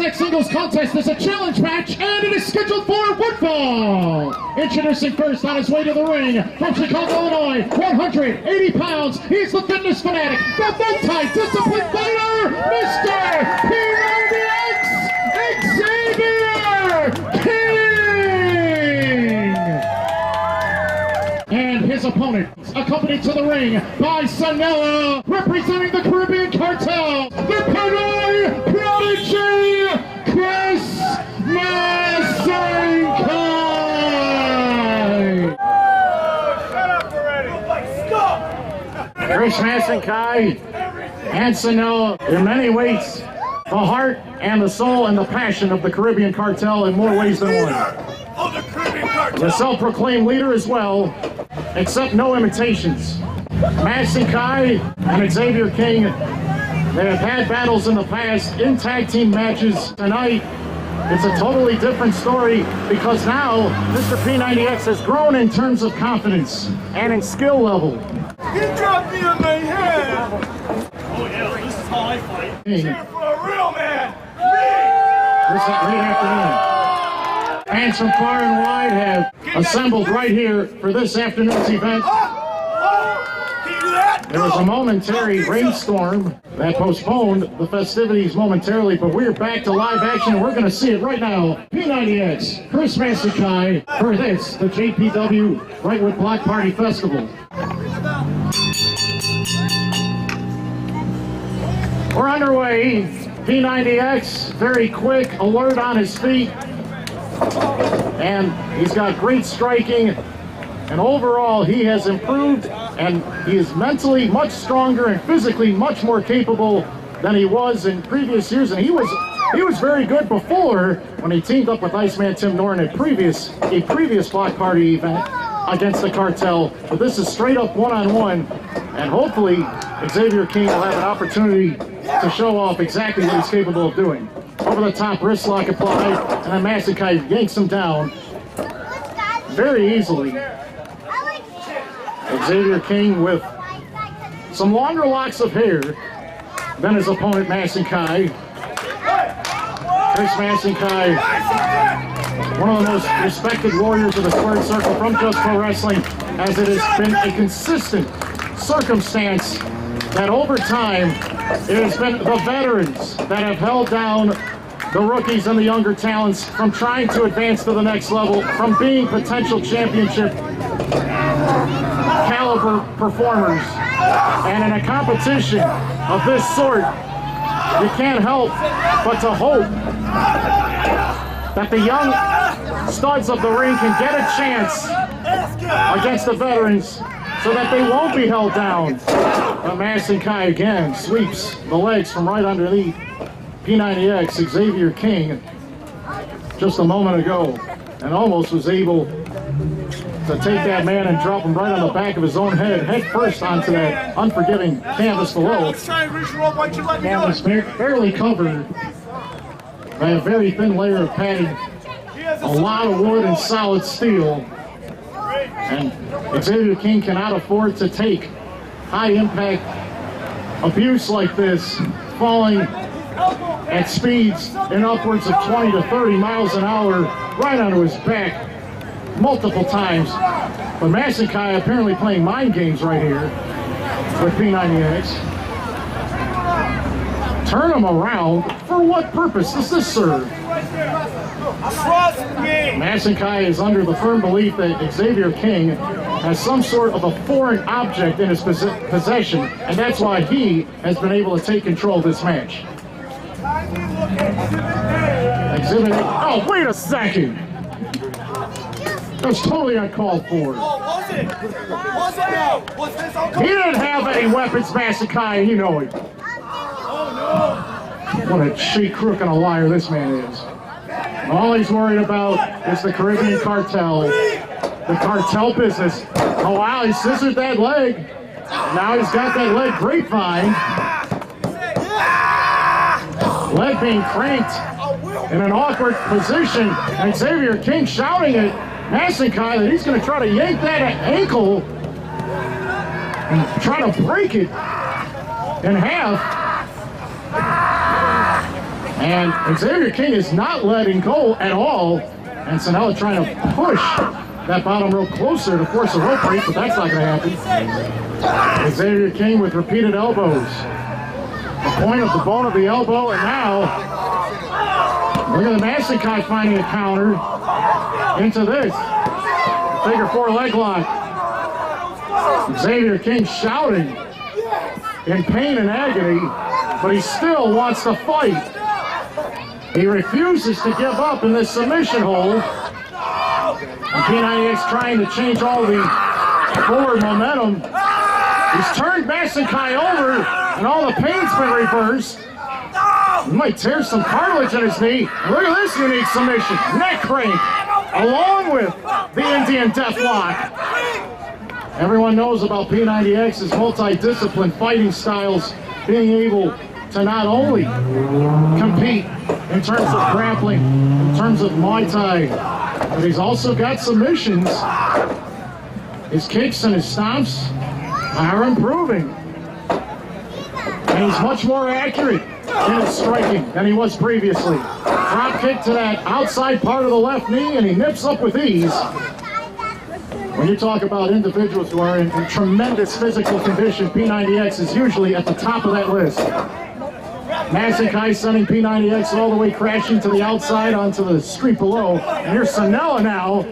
Next singles contest is a challenge match, and it is scheduled for one fall. Introducing first on his way to the ring from Chicago, Illinois, 180 pounds. He's the fitness fanatic, the multi-discipline fighter, Mr. P90X Xavier King. And his opponent, accompanied to the ring by Sanela, representing the Caribbean Cartel, the Pinoy Prodigy, Masangcay. Shut up already! Stop! Masangcay and Sanela, in many ways, the heart and the soul and the passion of the Caribbean Cartel in more ways than one. Oh, the Caribbean Cartel! The self-proclaimed leader as well, except no imitations. Masangcay and Xavier King, they have had battles in the past in tag team matches. Tonight, it's a totally different story because now Mr. P90X has grown in terms of confidence and in skill level. He dropped me on my head! Oh yeah, this is how I fight. Cheer for a real man! This is late afternoon. Fans from far and wide have assembled right here for this afternoon's event. There was a momentary rainstorm that postponed the festivities momentarily, but we're back to live action and we're going to see it right now. P90X, Masangcay for this, the JPW Wrightwood Block Party Festival. We're underway. P90X, very quick, alert on his feet, and he's got great striking. And overall, he has improved, and he is mentally much stronger and physically much more capable than he was in previous years. And he was very good before when he teamed up with Iceman Tim Norton at a previous block party event against the Cartel. But this is straight up one-on-one, and hopefully Xavier King will have an opportunity to show off exactly what he's capable of doing. Over the top wrist lock applied, and then Masangcay yanks him down very easily. Xavier King with some longer locks of hair than his opponent Masangcay. Masangcay, one of the most respected warriors of the squared circle from Just Pro Wrestling, as it has been a consistent circumstance that over time it has been the veterans that have held down the rookies and the younger talents from trying to advance to the next level, from being potential championship caliber performers. And in a competition of this sort, you can't help but to hope that the young studs of the ring can get a chance against the veterans so that they won't be held down. But Masangcay again sweeps the legs from right underneath P90X Xavier King just a moment ago, and almost was able to take that man and drop him right on the back of his own head first onto that unforgiving canvas below. Canvas barely covered by a very thin layer of padding, a lot of wood and solid steel, and Xavier King cannot afford to take high impact abuse like this, falling at speeds in upwards of 20 to 30 miles an hour right onto his back multiple times. But Masangcay apparently playing mind games right here with P90X. Turn him around? For what purpose does this serve? Trust me! Masangcay is under the firm belief that Xavier King has some sort of a foreign object in his possession, and that's why he has been able to take control of this match. Oh, wait a second! That was totally uncalled for. Oh, was it? Was it now? Was this uncalled? He didn't have any weapons, Masangcay, and you know it. Oh no! What a cheap crook and a liar this man is. All he's worried about is the Caribbean Cartel, the cartel business. Oh wow, he scissored that leg. Now he's got that leg grapevine. Leg being cranked in an awkward position, and Xavier King shouting at Masangcay that he's going to try to yank that ankle and try to break it in half. And Xavier King is not letting go at all. And Sanela trying to push that bottom rope closer to force a rope break, but that's not going to happen. Xavier King with repeated elbows. The point of the bone of the elbow, and now look at the Masangcay finding a counter into this. Figure 4 leg lock. Xavier King shouting in pain and agony, but he still wants to fight. He refuses to give up in this submission hold. And P90X trying to change all the forward momentum. He's turned Masangcay over, and all the pain's been reversed. He might tear some cartilage in his knee. And look at this unique submission. Neck crank, along with the Indian death lock. Everyone knows about P90X's multi-discipline fighting styles, being able to not only compete in terms of grappling, in terms of Muay Thai, but he's also got submissions. His kicks and his stomps are improving. And he's much more accurate in his striking than he was previously. Drop kick to that outside part of the left knee, and he nips up with ease. When you talk about individuals who are in tremendous physical condition, P90X is usually at the top of that list. Masangcay sending P90X all the way crashing to the outside onto the street below. And here's Sanela now.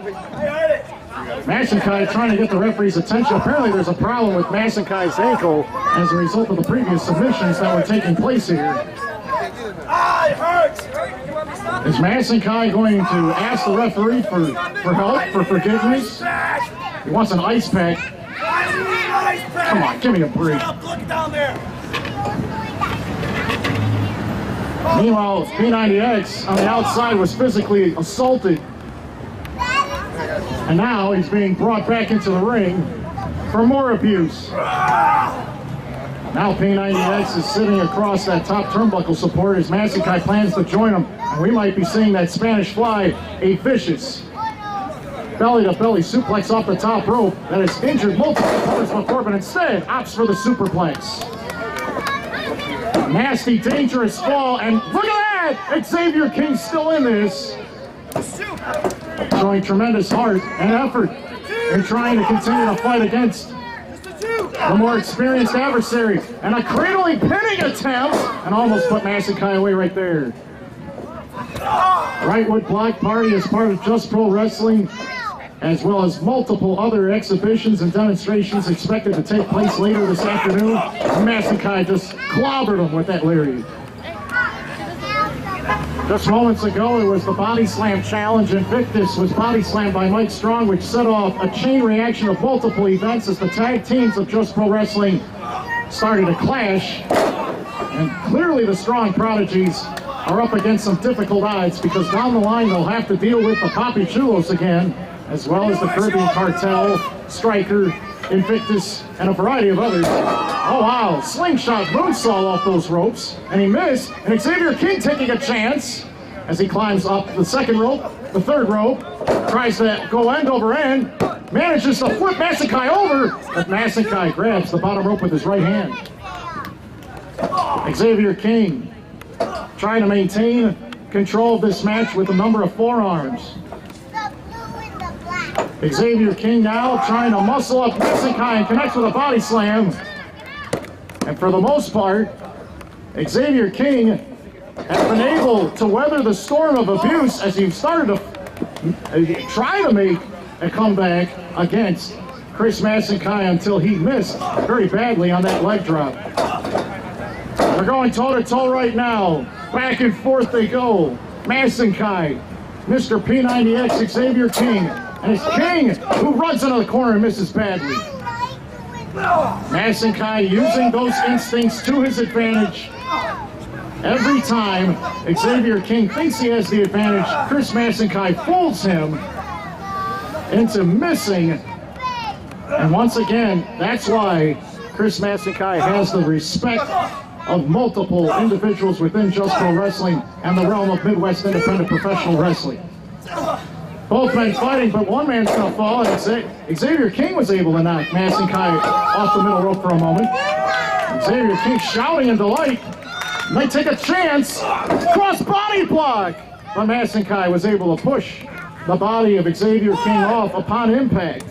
Masangcay trying to get the referee's attention. Apparently there's a problem with Masangcay's ankle as a result of the previous submissions that were taking place here. Is Masangcay going to ask the referee for help, for forgiveness? He wants an ice pack. Come on, give me a break. Meanwhile, P90X on the outside was physically assaulted. And now he's being brought back into the ring for more abuse. Now P90X is sitting across that top turnbuckle support as Masangcay plans to join him. And we might be seeing that Spanish fly, a vicious belly-to-belly suplex off the top rope that has injured multiple opponents before, but instead opts for the superplex. Nasty, dangerous fall, and look at that! Xavier King still in this. Showing tremendous heart and effort in trying to continue to fight against the more experienced adversary. And a cradling pinning attempt, and almost put Masangcay away right there. Wrightwood Block Party is part of Just Pro Wrestling, as well as multiple other exhibitions and demonstrations expected to take place later this afternoon. Masangcay just clobbered him with that lariat. Just moments ago, it was the Body Slam Challenge. Invictus was body slammed by Mike Strong, which set off a chain reaction of multiple events as the tag teams of Just Pro Wrestling started to clash. And clearly the Strong Prodigies are up against some difficult odds, because down the line they'll have to deal with the Papi Chulos again, as well as the Caribbean Cartel, Striker, Invictus, and a variety of others. Oh wow, slingshot moonsault off those ropes, and he missed, and Xavier King taking a chance as he climbs up the second rope, the third rope, tries to go end over end, manages to flip Masangcay over, but Masangcay grabs the bottom rope with his right hand. Xavier King trying to maintain control of this match with a number of forearms. Xavier King now trying to muscle up Masangcay and connects with a body slam. And for the most part, Xavier King has been able to weather the storm of abuse as he started to try to make a comeback against Chris Masangcay until he missed very badly on that leg drop. They're going toe-to-toe right now. Back and forth they go. Masangcay, Mr. P90X Xavier King, and it's King who runs into the corner and misses badly. Masangcay using those instincts to his advantage. Every time Xavier King thinks he has the advantage, Chris Masangcay fools him into missing. And once again, that's why Chris Masangcay has the respect of multiple individuals within Just Pro Wrestling and the realm of Midwest independent professional wrestling. Both men fighting, but one man's going to fall, and Xavier King was able to knock Masangcay off the middle rope for a moment. Xavier King shouting in delight. Might take a chance. Cross body block. But Masangcay was able to push the body of Xavier King off upon impact.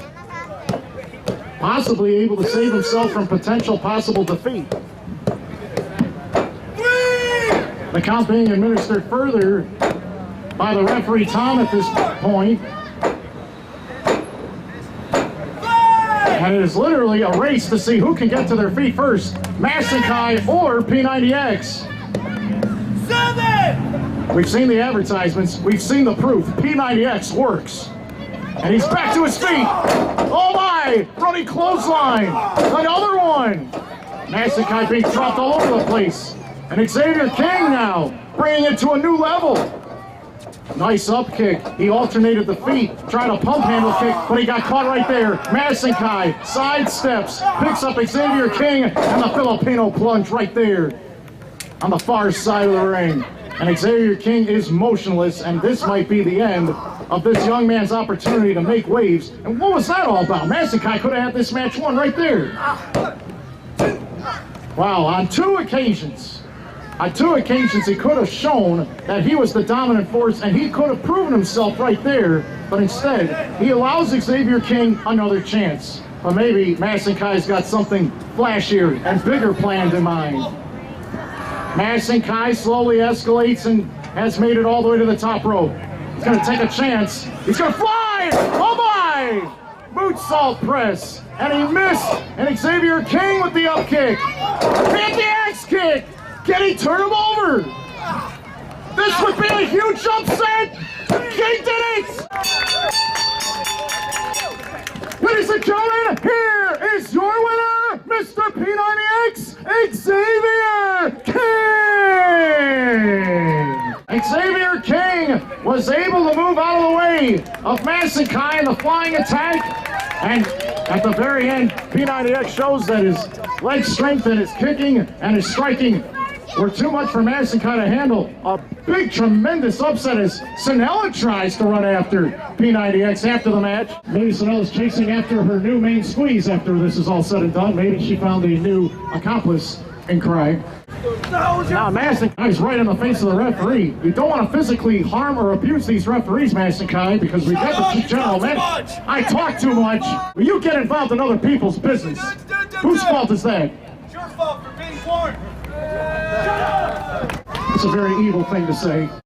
Possibly able to save himself from potential possible defeat. The count being administered further by the referee Tom at this point. And it is literally a race to see who can get to their feet first, Masangcay or P90X. We've seen the advertisements, we've seen the proof. P90X works. And he's back to his feet. Oh my! Running clothesline. Another one. Masangcay being dropped all over the place. And Xavier King now bringing it to a new level. Nice up kick. He alternated the feet, tried a pump handle kick, but he got caught right there. Masangcay sidesteps, picks up Xavier King, and the Filipino plunge right there on the far side of the ring. And Xavier King is motionless, and this might be the end of this young man's opportunity to make waves. And what was that all about? Masangcay could have had this match won right there. Wow, on two occasions he could have shown that he was the dominant force, and he could have proven himself right there, but instead, he allows Xavier King another chance. But maybe Masangcay's got something flashier and bigger planned in mind. Masangcay slowly escalates and has made it all the way to the top rope. He's going to take a chance. He's going to fly! Oh my! Boot salt press. And he missed. And Xavier King with the up kick. And the axe kick. Can he turn him over? This would be a huge upset. King did it! Ladies and gentlemen, here is your winner, Mr. P90X Xavier King! Xavier King was able to move out of the way of Masangcay in the flying attack, and at the very end, P90X shows that his leg strength and his kicking and his striking were too much for Masangcay to handle. A big, tremendous upset as Sanela tries to run after P90X after the match. Maybe Sanela's chasing after her new main squeeze after this is all said and done. Maybe she found a new accomplice in crime. Now Masangcay's right in the face of the referee. You don't want to physically harm or abuse these referees, Masangcay, because we've got the chief general man. I talk too much. Well, you get involved in other people's business. Whose fault is that? It's your fault for being warned. It's a very evil thing to say.